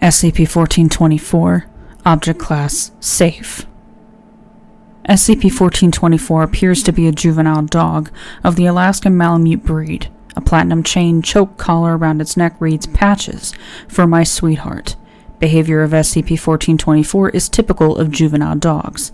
SCP-1424, Object Class Safe. SCP-1424 appears to be a juvenile dog of the Alaskan Malamute breed. A platinum chain choke collar around its neck reads "Patches for my sweetheart." Behavior of SCP-1424 is typical of juvenile dogs.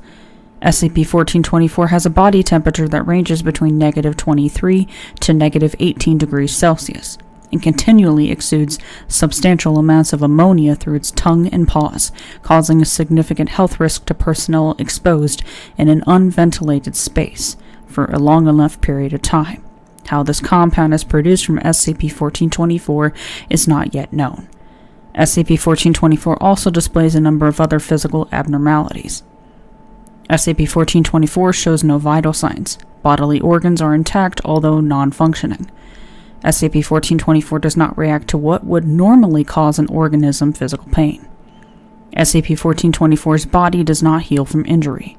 SCP-1424 has a body temperature that ranges between -23 to -18 degrees Celsius, and continually exudes substantial amounts of ammonia through its tongue and paws, causing a significant health risk to personnel exposed in an unventilated space for a long enough period of time. How this compound is produced from SCP-1424 is not yet known. SCP-1424 also displays a number of other physical abnormalities. SCP-1424 shows no vital signs. Bodily organs are intact, although non-functioning. SCP-1424 does not react to what would normally cause an organism physical pain. SCP-1424's body does not heal from injury.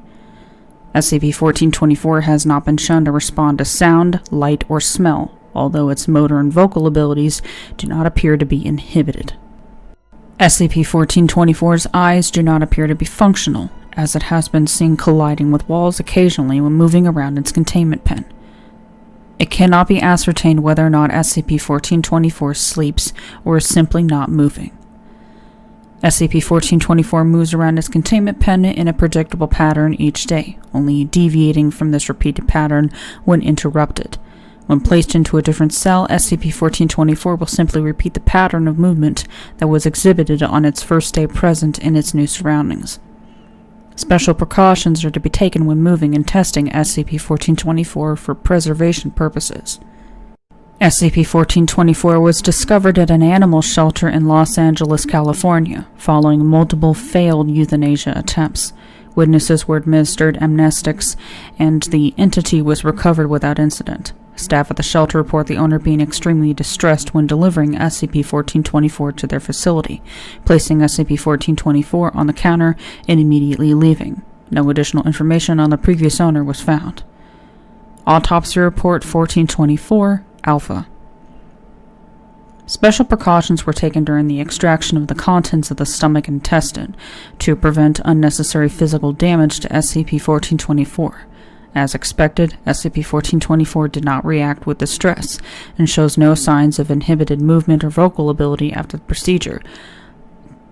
SCP-1424 has not been shown to respond to sound, light, or smell, although its motor and vocal abilities do not appear to be inhibited. SCP-1424's eyes do not appear to be functional, as it has been seen colliding with walls occasionally when moving around its containment pen. It cannot be ascertained whether or not SCP-1424 sleeps or is simply not moving. SCP-1424 moves around its containment pen in a predictable pattern each day, only deviating from this repeated pattern when interrupted. When placed into a different cell, SCP-1424 will simply repeat the pattern of movement that was exhibited on its first day present in its new surroundings. Special precautions are to be taken when moving and testing SCP-1424 for preservation purposes. SCP-1424 was discovered at an animal shelter in Los Angeles, California, following multiple failed euthanasia attempts. Witnesses were administered amnestics, and the entity was recovered without incident. Staff at the shelter report the owner being extremely distressed when delivering SCP-1424 to their facility, placing SCP-1424 on the counter and immediately leaving. No additional information on the previous owner was found. Autopsy Report 1424, Alpha. Special precautions were taken during the extraction of the contents of the stomach and intestine to prevent unnecessary physical damage to SCP-1424. As expected, SCP-1424 did not react with distress and shows no signs of inhibited movement or vocal ability after the procedure.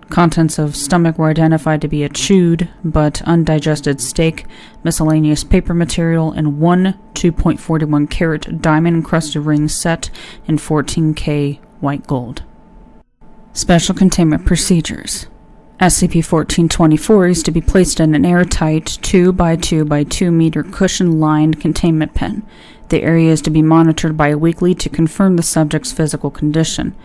Contents of stomach were identified to be a chewed but undigested steak, miscellaneous paper material, and one 2.41 carat diamond-encrusted ring set in 14K white gold. Special containment procedures. SCP-1424 is to be placed in an airtight 2x2x2 meter cushion-lined containment pen. The area is to be monitored bi-weekly to confirm the subject's physical condition.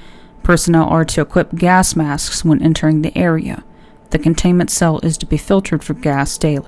Personnel are to equip gas masks when entering the area. The containment cell is to be filtered for gas daily.